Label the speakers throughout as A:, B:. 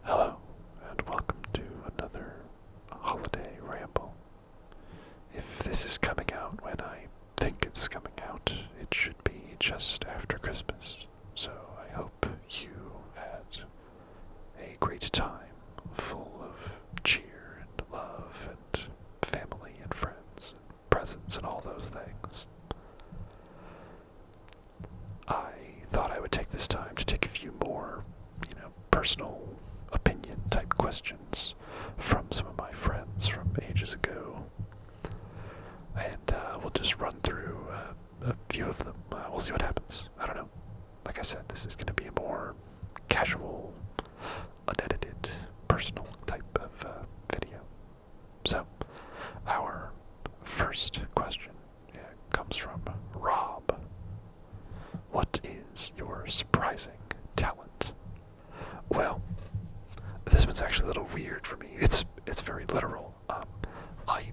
A: Hello, and welcome to another holiday ramble. If this is coming out when I think it's coming out, it should be just after Christmas. So I hope you had a great time full of cheer and love and family and friends and presents and all those things. I thought I would take this time to take a few more, personal opinion type questions from some of my friends from ages ago. And we'll just run through a few of them. We'll see what happens. I don't know. Like I said, this is going to be a more casual, unedited, personal type of video. So, our first question comes from Rob. What is your surprising talent? Well, this one's actually a little weird for me. It's very literal. I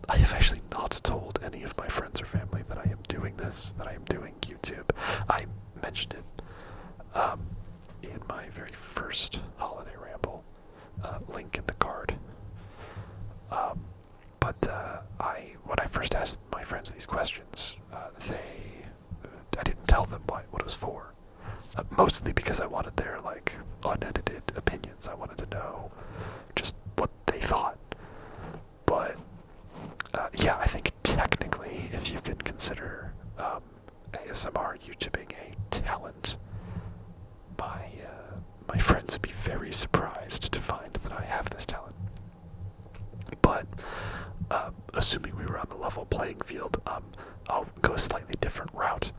A: I have actually not told any of my friends or family that I am doing this, that I am doing YouTube. I mentioned it in my very first holiday ramble. Link in the card. But when I first asked my friends these questions, I didn't tell them what it was for. Mostly because I wanted their unedited opinions. I wanted to know just what they thought. But yeah, I think technically, if you can consider ASMR YouTubing a talent, my friends would be very surprised to find that I have this talent. But assuming we were on the level playing field, I'll go a slightly different route.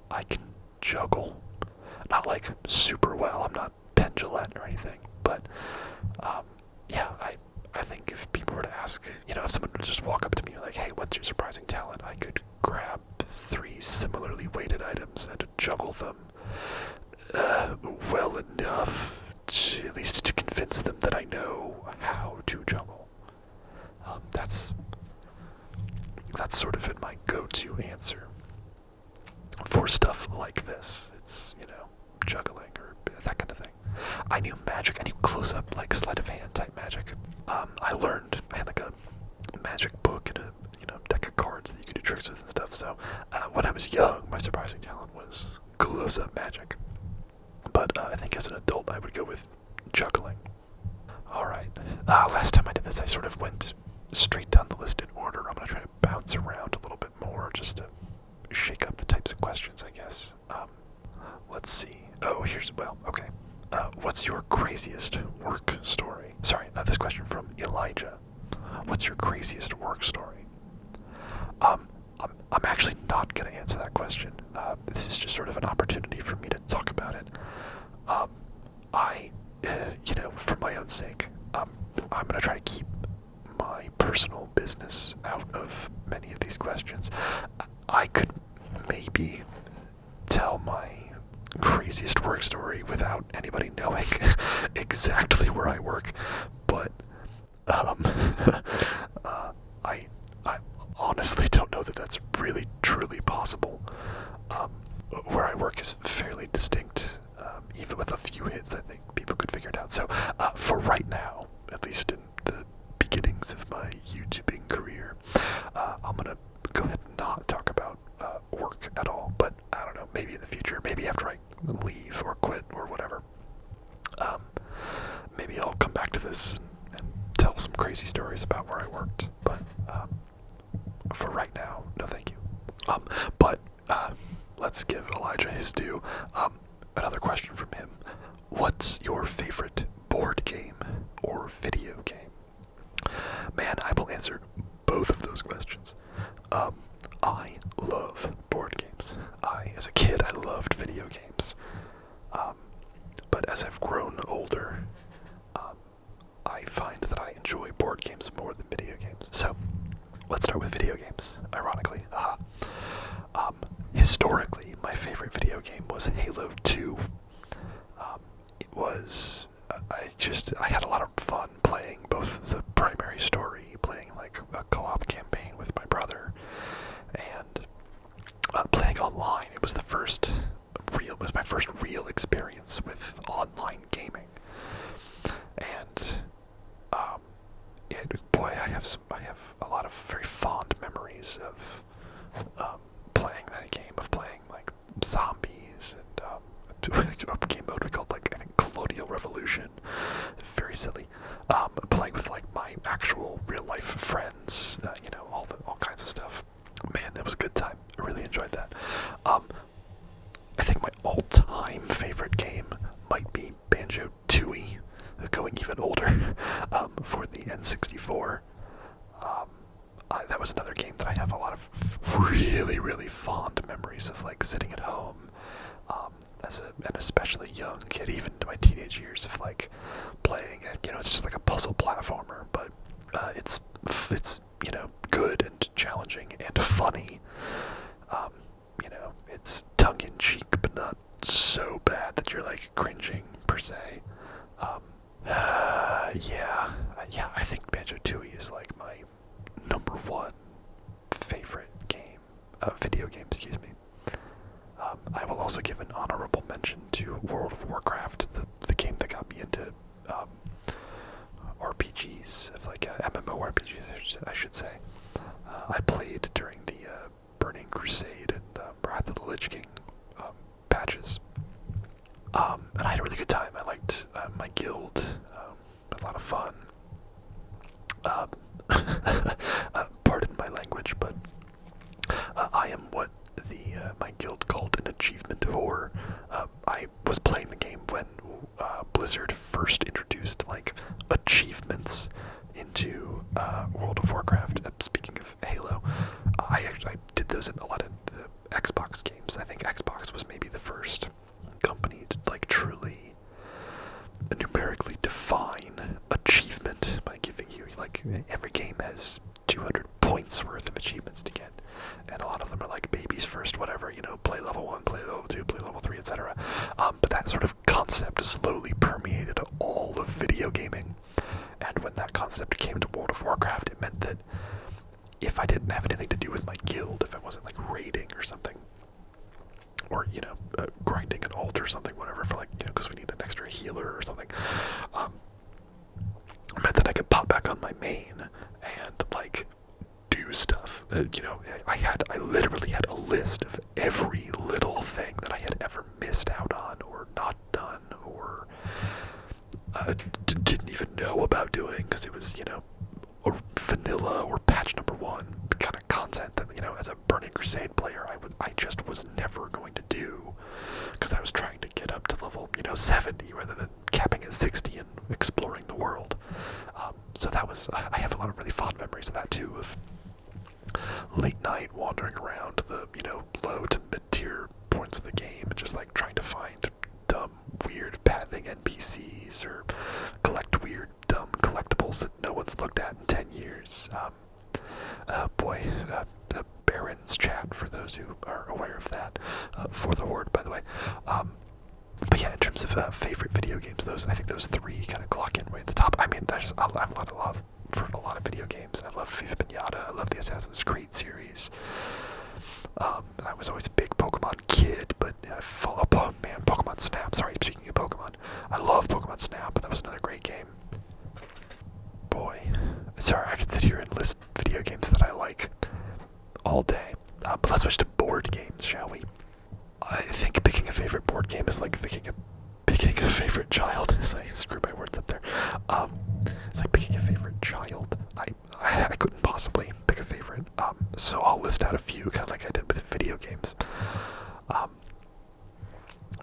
A: I can juggle, not like super well. I'm not Penn Jillette or anything, but yeah, I think if people were to ask, if someone would just walk up to me like, "Hey, what's your surprising talent?" I could grab 3 similarly weighted items and juggle them well enough to at least to convince them that I know how to juggle. That's sort of been my go-to answer for stuff like this. It's, juggling or that kind of thing. I knew magic. I knew close-up, sleight of hand type magic. I had like a magic book and a, deck of cards that you could do tricks with and stuff. So when I was young, my surprising talent was close-up magic. But I think as an adult, I would go with juggling. Alright, last time I did this, I sort of went straight down the list in order. I'm going to try to bounce around a little bit more just to shake up the types of questions, I guess. Let's see. Oh, okay. What's your craziest work story? Sorry, this question from Elijah. What's your craziest work story? I'm actually not going to answer that question. This is just sort of an opportunity for me to talk about it. For my own sake, I'm going to try to keep my personal business out of many of these questions. I could maybe tell my craziest work story without anybody knowing exactly where I work, but I honestly don't know that that's really truly possible. Where I work is fairly distinct. Even with a few hits, I think people could figure it out. So for right now, at least in the beginnings of my YouTubing career, I'm gonna go ahead and not talk about work at all. But I don't know, maybe in the future, maybe after I leave or quit or whatever, maybe I'll come back to this and tell some crazy stories about where I worked. But for right now, no thank you. But let's give Elijah his due. Another question from him. What's your favorite board game or video game? Man, I will answer both of those questions. I love board games. As a kid, I loved video games. But as I've grown older, I find that I enjoy board games more than video games. So, let's start with video games, ironically. Historically, my favorite video game was Halo 2. I had a lot of fun playing both the primary story, playing like a co-op campaign with my brother, and playing online. It was my first real experience with online gaming. N64. That was another game that I have a lot of really, really fond memories of, like sitting at home as an especially young kid, even into my teenage years, of like playing it. You know, it's just like a puzzle platformer, but it's good and challenging and funny. You know, it's tongue in cheek, but not so bad that you're like cringing per se. Yeah, I think Banjo-Tooie is like my number one favorite game, video game, excuse me. I will also give an honorable mention to World of Warcraft, the game that got me into RPGs, of like MMORPGs, I should say. I played during the Burning Crusade and Wrath of the Lich King patches. And I had a really good time. I liked my guild, a lot of fun. Pardon my language, but I am what my guild called an achievement whore. I was playing the game when Blizzard first introduced like achievements into World of Warcraft. Speaking of Halo, I did those in a lot of the Xbox games. I think Xbox was maybe the first company to like truly numerically define achievement by giving you, like, every game has 200 points worth of achievements to get, and a lot of them are like babies first, whatever, you know, play level 1, play level 2, play level 3, etc. But that sort of concept slowly permeated all of video gaming, and when that concept came to World of Warcraft, it meant that if I didn't have anything to do with my guild, if I wasn't like raiding or something, or, you know, grinding an ult or something, whatever, for like, you know, because we need an extra healer or something, meant that I could pop back on my main and like do stuff. You know, I literally had a list of every little thing that I had ever missed out on or not done or didn't even know about doing, because it was, you know, or vanilla or patch number 1 kind of content that, you know, as a Burning Crusade player, I just was never going to do, because I was trying to get up to level, you know, 70 rather than capping at 60 and exploring the world. So that was, I have a lot of really fond memories of that too, of late night wandering around the, you know, low to mid tier points of the game and just like trying to find dumb, weird pathing NPCs or collect weird, dumb collectibles that no one's looked at in 10 years. The Baron's chat, for those who are aware of that, for the Horde, by the way. But yeah, in terms of favorite video games, I think those 3 kind of clock in way at the top. I mean, I have a lot of love for a lot of video games. I love FIFA Pinata, I love the Assassin's Creed series. I was always a big Pokemon kid, but I follow up on, man, Pokemon Snap. Sorry, speaking of Pokemon, I love Pokemon Snap. That was another great game. Boy, sorry, I could sit here and list video games that I like all day. But let's switch to board games, shall we? I think picking a favorite board game is like picking a favorite child. I screwed my words up there. It's like picking a favorite child. I couldn't possibly pick a favorite. So I'll list out a few, kind of like I did with video games.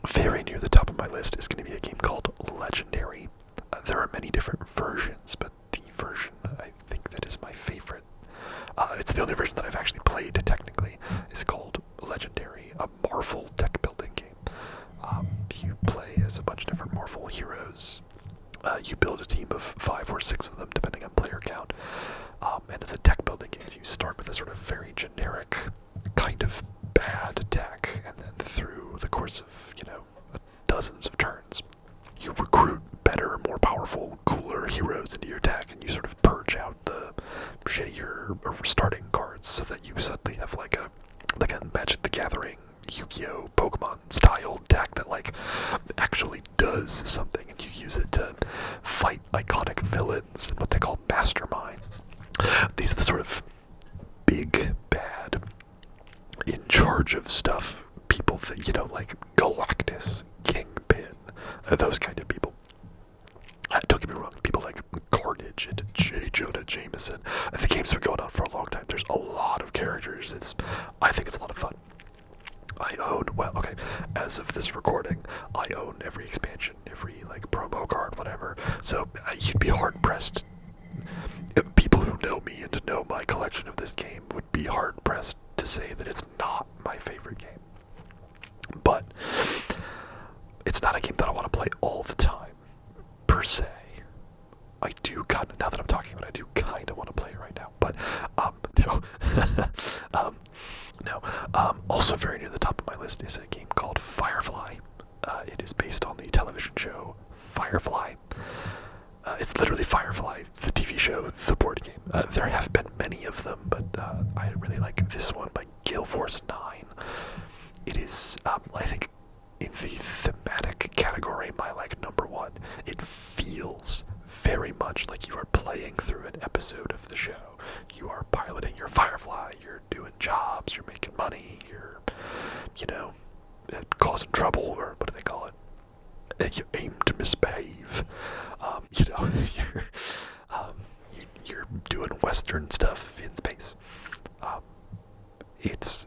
A: Very near the top of my list is going to be a game called Legendary. There are many different versions, but the version I think that is my favorite, it's the only version that I've actually played technically, is called Legendary, a Marvel deck building game. You play as a bunch of different Marvel heroes. You build a team of 5 or 6 of them, depending on player count. And it's a deck building game, so you start with a sort of very generic, kind of bad deck, and then through the course of, you know, dozens of turns, you recruit better, more powerful, cooler heroes into your deck, and you sort of purge out the shittier starting cards so that you suddenly have like a Magic the Gathering, Yu-Gi-Oh, Pokemon style deck that like actually does something, and you use it to fight iconic villains and what they call mastermind. These are the sort of big bad, in charge of stuff people that, you know, like Galactus, Kingpin, those kind of people. Don't get me wrong, people like Carnage and J. Jonah Jameson. The game's been going on for a long time. There's a lot of characters. I think it's a lot of fun. I own, well, okay, as of this recording, I own every expansion, every like promo card, whatever. So you'd be hard pressed. recollection of this game would be hard-pressed to say that it's not my favorite game. But it's not a game that I want to play all the time, per se. I do kind of, now that I'm talking about it, I do kind of want to play it right now, but, no. No. Also very near the top of my list is a game called Firefly. It is based on the television show Firefly. It's literally Firefly, the TV show, the board game. There have been many of them, but I really like this one by Gale Force 9. It is, I think, in the thematic category, my number one. It feels very much like you are playing through an episode of the show. You are piloting your Firefly, you're doing jobs, you're making money, you're, causing trouble, or what do they call it? You aim to misbehave. You're doing Western stuff in space. It's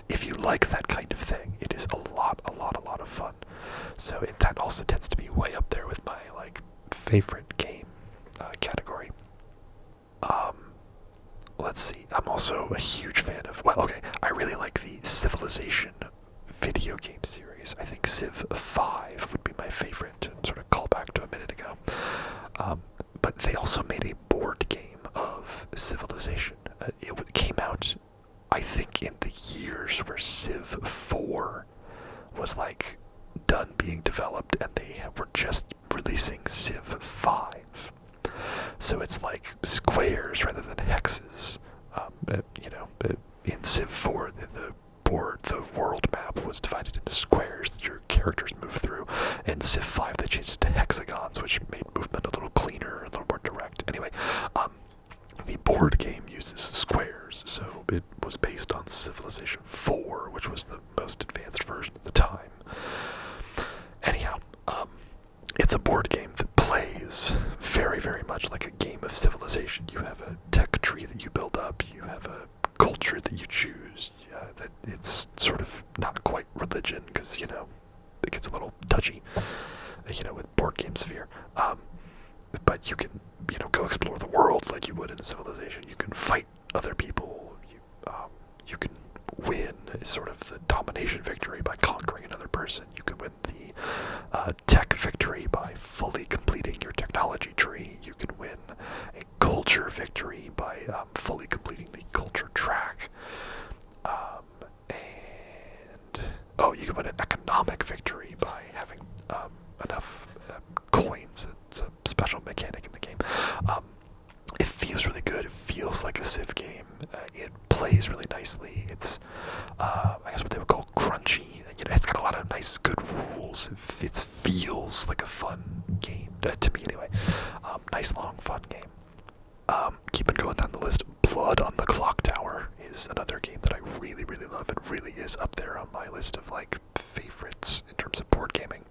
A: if you like that kind of thing, it is a lot of fun. So that also tends to be way up there with my favorite game category. Let's see. I'm also a huge fan of. Well, okay. I really like the Civilization video game series. I think Civ 5 would be my favorite. To sort of call back to a minute ago. But they also made a board game of Civilization. It came out, I think, in the years where Civ 4 was done being developed, and they were just releasing Civ 5. So it's squares rather than hexes. In Civ 4, the world map was divided into squares that your characters move through. In Civ 5, they changed it to hexagons, which made movement a little cleaner, a little more direct. Anyway, the board game uses squares, so it was based on Civilization 4, which was the most advanced version at the time. Anyhow, it's a board game that plays very, very much like a game of Civilization. You have a tech tree that you build up, you have a culture that you choose, that it's sort of not quite religion, because, it gets a little touchy, with board game sphere. But you can, go explore the world like you would in Civilization. You can fight other people. You can win sort of the domination victory by conquering another person. You can win the tech victory by fully completing your technology tree. You can win a culture victory by fully completing the culture track. You can win an economic victory by having enough coins. It's a special mechanic in the game. It feels really good. It feels like a Civ game. It plays really nicely. It's, I guess what they would call crunchy. It's got a lot of nice, good rules. It feels like a fun game, to me anyway. Nice, long, fun game. Keeping going down the list, Blood on the Clock Tower is another game that I really, really love. It really is up there on my list of favorites in terms of board gaming.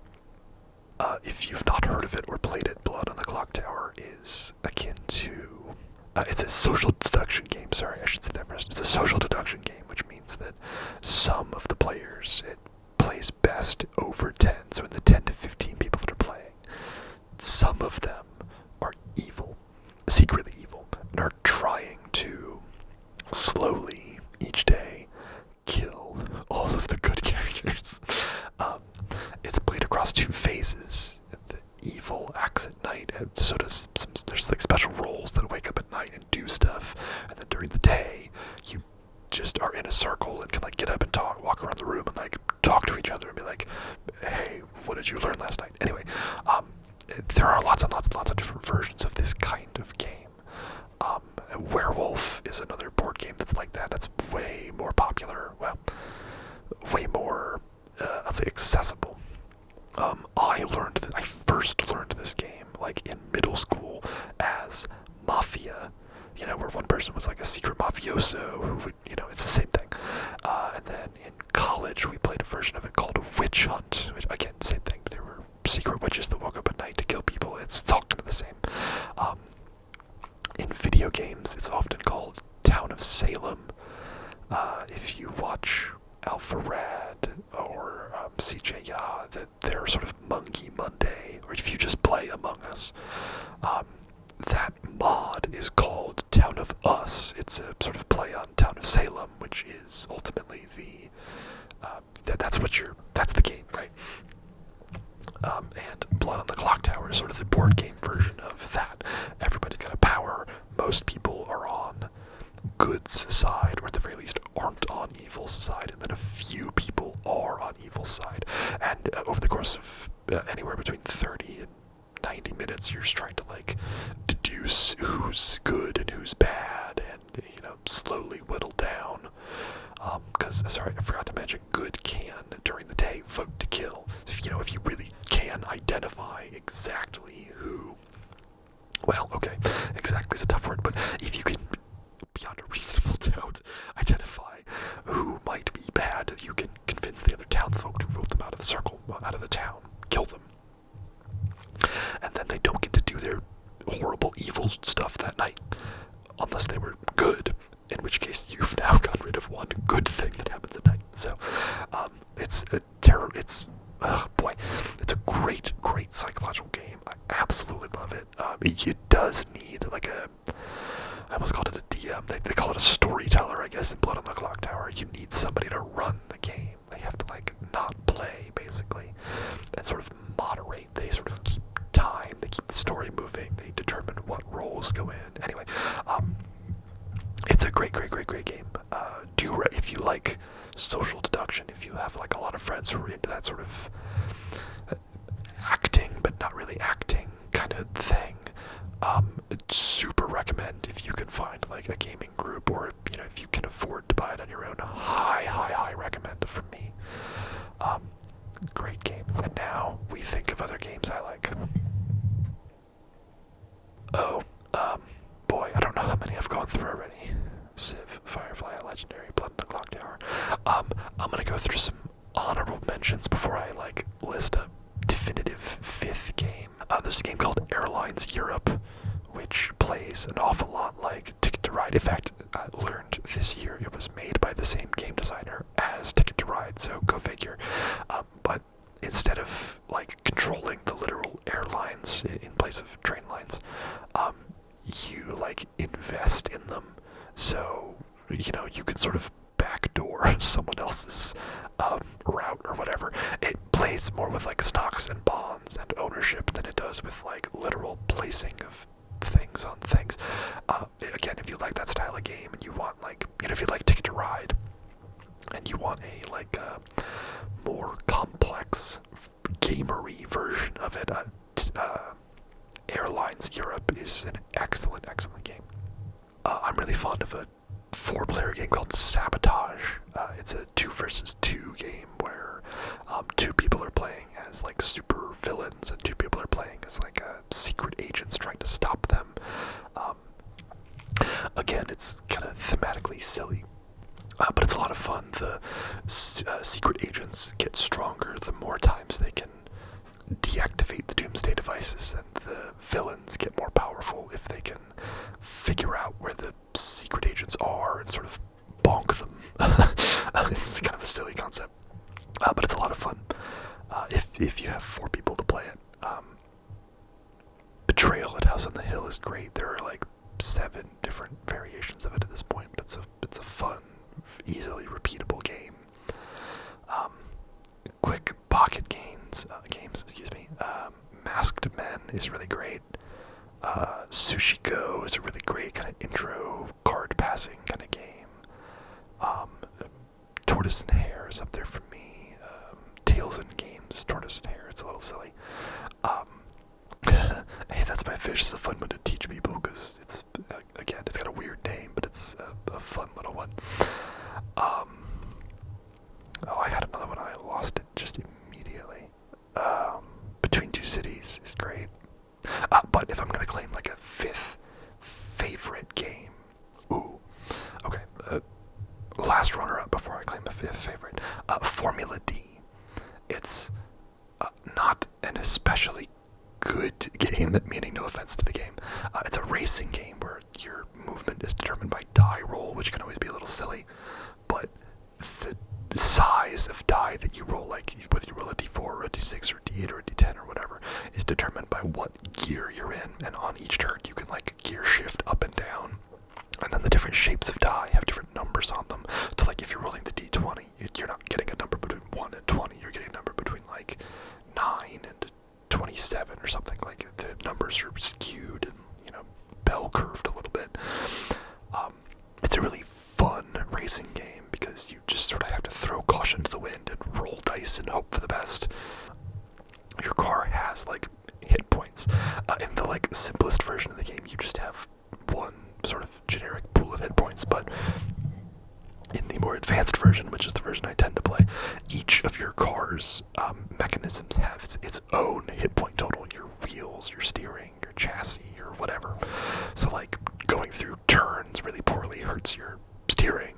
A: If you've not heard of it or played it, Blood on the Clock Tower is akin to... it's a social deduction game. Sorry, I should say that first. It's a social deduction game, which means that some of the players, it plays best over 10. So in the 10 to 15 people that are playing, some of them are evil, secretly evil, and are trying to slowly, each day, kill all of the good characters. It's played across 2 phases. The evil acts at night, and so does there's special roles that wake up at night and do stuff, and then during the day, you just are in a circle and can get up and walk around the room and talk to each other and be like, hey, what did you learn last night? Anyway, there are lots and lots and lots of different versions of this kind of game. Werewolf is another board game that's like that. That's way more popular. Well, way more, I'll say, accessible. I first learned this game in middle school as Mafia. Where one person was a secret mafioso who would, it's the same thing. And then in college we played a version of it called Witch Hunt, which again, same thing. There were secret witches that woke up at night to kill people. It's all kind of the same. In video games, it's often called Town of Salem. If you watch Alpha Rad or CJ Ya, that they're sort of Monkey Monday, or if you just play Among Us, that mod is called Town of Us. It's a sort of play on Town of Salem, which is ultimately that's the game, right? And Blood on the Clock Tower is sort of the board game version of that. Everybody's got a power. Most people are on good's side, or at the very least aren't on evil's side, and then a few people are on evil's side. And over the course of anywhere between 30 and 90 minutes, you're just trying to like deduce who's good and who's bad, and slowly whittle down. Because sorry, I forgot to mention, good can during the day vote to kill. If you really can identify exactly who, well, okay, exactly is a tough word, but if you can beyond a reasonable doubt identify who might be bad, you can convince the other townsfolk to vote them out of the circle, out of the town, kill them. And then they don't get to do their horrible evil stuff that night, unless they were good, in which case you've now gotten rid of one good thing that happens at night. So it's a it's a great psychological game. I absolutely love it. It does need like I almost called it a DM. They call it a storyteller, I guess, in Blood on the Clock Tower. You need somebody to run the game. They have to like not play, basically, and sort of moderate. They sort of keep time. They keep the story moving. They determine what roles go in. Anyway, it's a great game. If you like social deduction, if you have like a lot of friends who are into that sort of acting but not really acting kind of thing, super recommend if you can find like a gaming group, or if you can afford to buy it on your own. High recommend from me. Great game. And now we think of other games I like. Boy, I don't know how many I've gone through already. Civ, Firefly, Legendary, Blood on the Clock Tower. I'm gonna go through some honorable mentions before I like list a definitive fifth game. There's a game called Airlines Europe, which plays an awful lot like Ticket to Ride. In fact, I learned this year it was made by the same game designer as Ticket to Ride, so go figure. But instead of like controlling the literal airlines in place of train lines, you like invest in them. So you can sort of backdoor someone else's route or whatever. It plays more with like stocks and bonds and ownership than it does with like literal placing of things on things. Again, if you like that style of game and you want like, if you like Ticket to Ride and you want a like more complex gamery version of it, Airlines Europe is an excellent game. I'm really fond of a 4-player game called Sabotage. It's a 2 versus 2 game where 2 people are playing as like super villains and 2 people are playing as like secret agents trying to stop them. Again, it's kind of thematically silly, but it's a lot of fun. The secret agents get stronger the more times they can deactivate the doomsday devices, and the villains get more powerful if they can figure out where the secret agents are and sort of bonk them. It's kind of a silly concept, but it's a lot of fun if you have 4 people to play it. Betrayal at House on the Hill is great. There are like 7 different variations of it at this point, but it's a fun, easily repeatable game. Quick pocket games. Masked Men is really great. Sushi Go is a really great kind of intro card passing kind of game. Tortoise and Hare is up there for me. Tales and Games, Tortoise and Hare, it's a little silly. Hey, That's My Fish is a fun one to teach people because it's, again, it's got a weird name, but it's a fun little one. I had another one, I lost it just immediately. Between Two Cities is great. But if I'm going to claim like a 5th favorite game, okay, last runner-up before I claim a 5th favorite, Formula D. It's not an especially good game, meaning no offense to the game. It's a racing game where your movement is determined by die roll, which can always be a little silly, but the size of die that you roll, like whether you roll a d4 or a d6 or a d8 or a d10 or whatever, is determined by what gear you're in, and on each turn you can like gear shift up and down. And then the different shapes of die have different numbers on them. So like if you're rolling the d20, you're not getting a number between 1 and 20, you're getting a number between like 9 and 27 or something. Like the numbers are skewed and, bell curved a little bit. It's a really fun racing game because you just sort of have to throw caution to the wind and roll dice and hope for the best. Your car has like hit points. In the like simplest version of the game, you just have one sort of generic pool of hit points, but in the more advanced version, which is the version I tend to play, each of your car's mechanisms has its own hit point total. Your wheels, your steering, your chassis, or whatever. So like going through turns really poorly hurts your steering.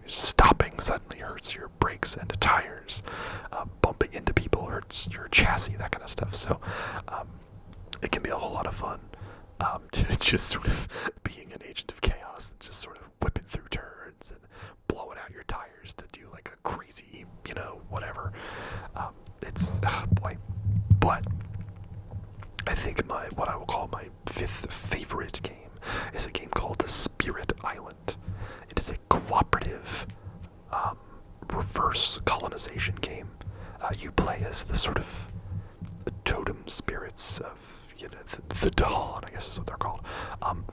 A: Stopping suddenly hurts your brakes and tires. Bumping into people hurts your chassis, that kind of stuff. So it can be a whole lot of fun. Just sort of being an agent of chaos, just sort of whipping through turns and blowing out your tires to do like a crazy, whatever. It's, boy. But I think what I will call my 5th favorite game is a game called The Spirit Island. It is a cooperative, reverse colonization game. You play as the sort of totem spirits of, the Dawn, I guess is what they're called.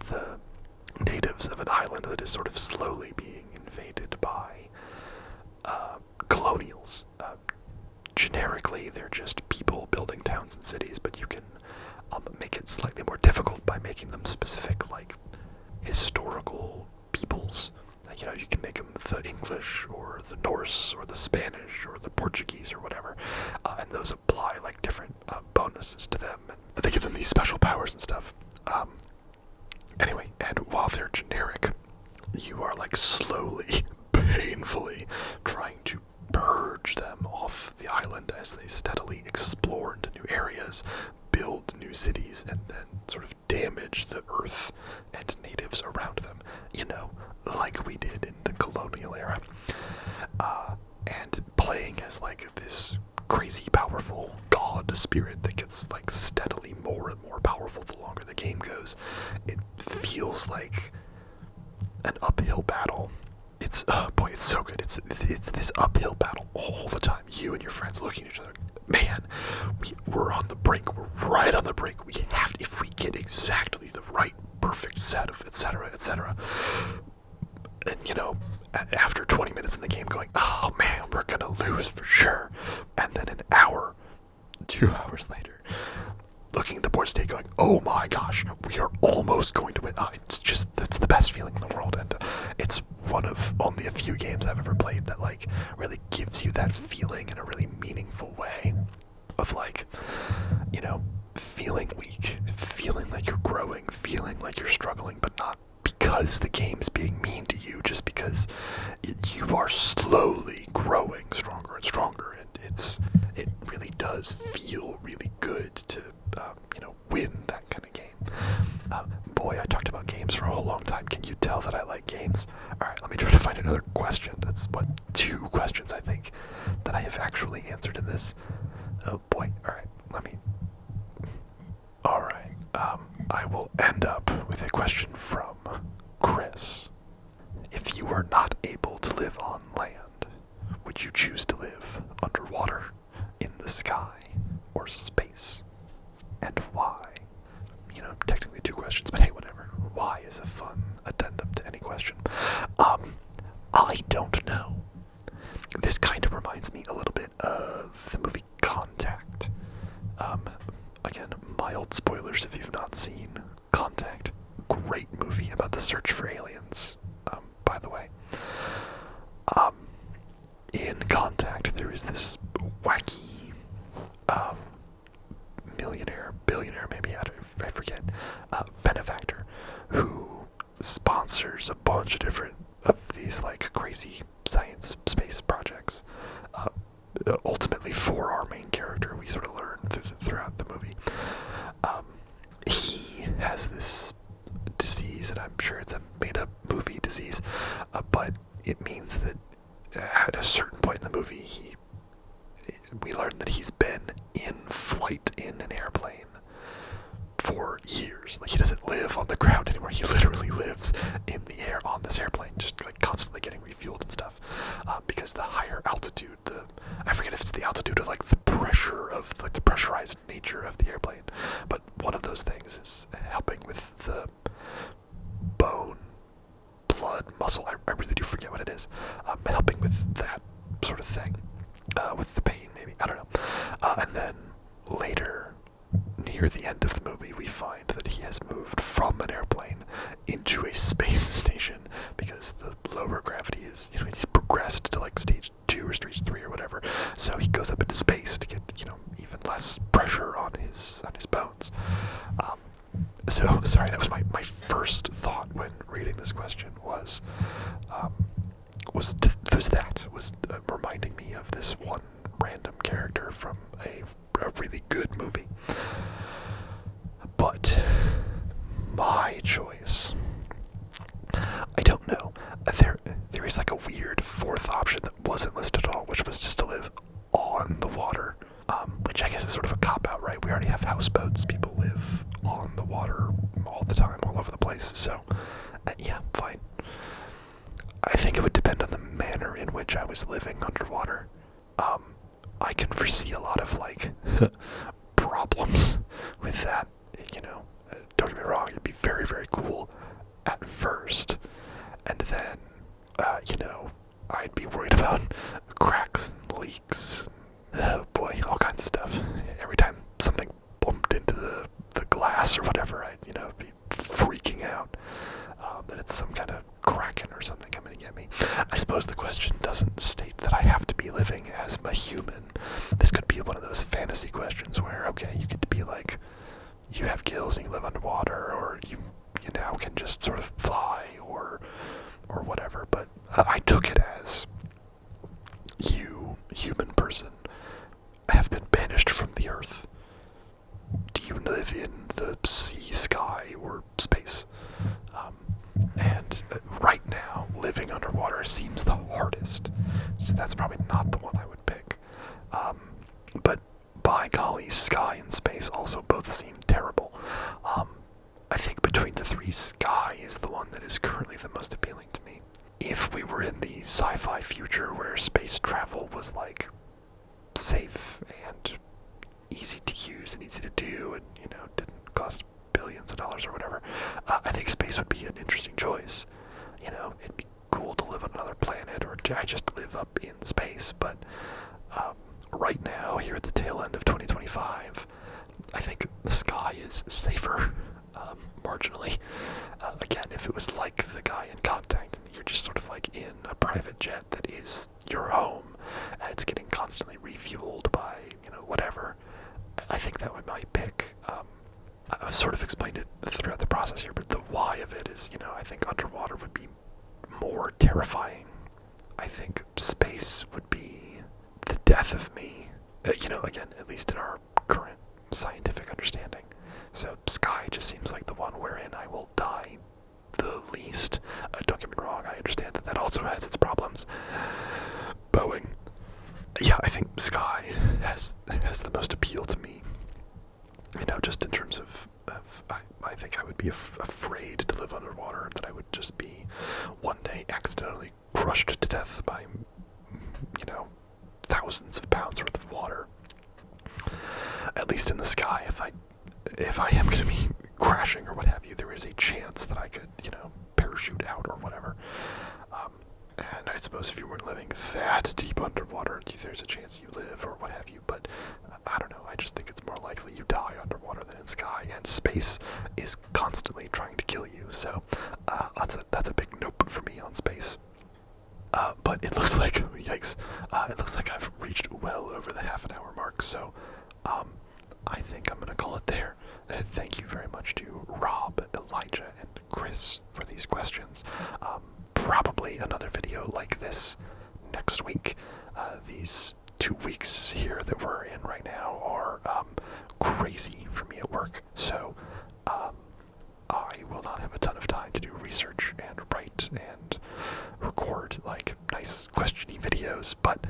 A: The natives of an island that is sort of slowly being invaded by colonials. Generically, they're just people building towns and cities, but you can make it slightly more difficult by making them specific, like historical peoples. You can make them the English or the Norse or the Spanish or the Portuguese or whatever, and those apply like different bonuses to them, and they give them these special powers and stuff. Anyway, and while they're generic, you are like slowly, painfully trying to purge them off the island as they steadily explore into new areas, build new cities, and then sort of damage the earth and natives around them, like we did in the colonial era. And playing as like this crazy powerful god spirit that gets like steadily more and more powerful the longer the game goes, it feels like an uphill battle. It's it's so good. It's this uphill battle all the time. You and your friends looking at each other. Man, we're on the brink. We're right on the brink. We have to, if we get exactly the right perfect set of etc. etc. And after 20 minutes in the game, going, oh man, we're gonna lose for sure. And then an hour, 2 hours later, looking at the board state, going, oh my gosh, we are almost going to win. It's the best feeling in the world, and it's one of only a few games I've ever played that like really gives you that feeling in a really meaningful way of like, feeling weak, feeling like you're growing, feeling like you're struggling, but not because the game's being mean to you, just because you are slowly growing stronger and stronger, and it really does feel really good to win that kind of game. Boy, I talked about games for a whole long time. Can you tell that I like games? Alright, let me try to find another question. That's 2 questions I think that I have actually answered in this. Oh boy, alright, Alright, I will end up with a question from Chris. If you were not able to live on land, would you choose to live underwater, in the sky, or space? And why? Technically 2 questions, but hey, whatever. Why is a fun addendum to any question. I don't know. This kind of reminds me a little bit of the movie Contact. Again, mild spoilers if you've not seen Contact. Great movie about the search for aliens, by the way. In Contact, there is this wacky, billionaire, maybe, I forget, benefactor who sponsors a bunch of different of these like crazy science space projects, ultimately for our main character. We sort of learn throughout the movie. He has this disease, and I'm sure it's a made-up movie disease, but it means that at a certain point in the movie, we learn that he's been in flight in an airplane for years. Like, he doesn't live on the ground anymore. He literally lives in the air things is helping with the bone, blood, muscle. I really do forget what it is. Helping with that sort of thing, with the pain, maybe. I don't know. And then later, near the end of the movie, we find that he has moved from an airplane into a space station because the lower gravity is, he's progressed to like stage 2 or stage 3 or whatever. So he goes up into space to get, even less pressure on his bones. So sorry, that was my first thought when reading this question was reminding me of this one random character from a really good movie. But my choice, I don't know. There is like a weird fourth option that wasn't listed at all, which was just to live on the water. Which I guess is sort of a cop-out, right? We already have houseboats. People live on the water all the time, all over the place. So, yeah, fine. I think it would depend on the manner in which I was living underwater. I can foresee a lot of, like, problems with that, Don't get me wrong, it'd be very, very cool at first. And then, I'd be worried about cracks and leaks. Oh boy, all kinds of stuff. Every time something bumped into the glass or whatever, I'd, be freaking out that it's some kind of kraken or something coming to get me. I suppose the question doesn't state that I have to be living as a human. This could be one of those fantasy questions where, okay, you get to be like, you have gills and you live underwater, or you now can just sort of fly or whatever. But I took it as you, human person, have been banished from the earth. Do you live in the sea, sky, or space? And right now, living underwater seems the hardest. So that's probably not the one I would pick. But by golly, sky and space also both seem terrible. I think between the three, sky is the one that is currently the most appealing to me. If we were in the sci-fi future where space travel was like safe and easy to use and easy to do and, didn't cost billions of dollars or whatever, I think space would be an interesting choice. It'd be cool to live on another planet or to just live up in space, but right now, here at the tail end of 2025, I think the sky is safer, marginally. Again, if it was like the guy in Contact, and you're just sort of like in a private jet that is your home, and it's getting constantly refueled by, whatever, I think that would be my pick. I've sort of explained it throughout the process here, but the why of it is, I think underwater would be more terrifying. I think space would be the death of me. Again, at least in our current scientific understanding. So sky just seems like the one wherein I will die the least. Don't get me wrong, I understand that also has its problems. Boeing. Yeah, I think sky has the most appeal to me. Just in terms of I think I would be afraid to live underwater, that I would just be one day accidentally crushed to death by, thousands of pounds worth of water. At least in the sky, if I am going to be crashing or what have you, there is a chance that I could, parachute out or whatever. And I suppose if you weren't living that deep underwater, there's a chance you live or what have you, but I don't know, I just think it's more likely you die underwater than in sky, and space is constantly trying to kill you, so that's a big nope for me on space. But it looks like, yikes, it looks like I've reached well over the half-an-hour mark, so I think I'm going to call it there. Thank you very much to Rob, Elijah, and Chris for these questions. Probably another video like this next week. These 2 weeks here that we're in right now are crazy for me at work, so I will not have a ton of time to do research and write and record like nice questiony videos, but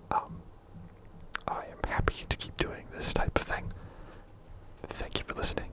A: I am happy to keep doing this type of thing. Thank you for listening.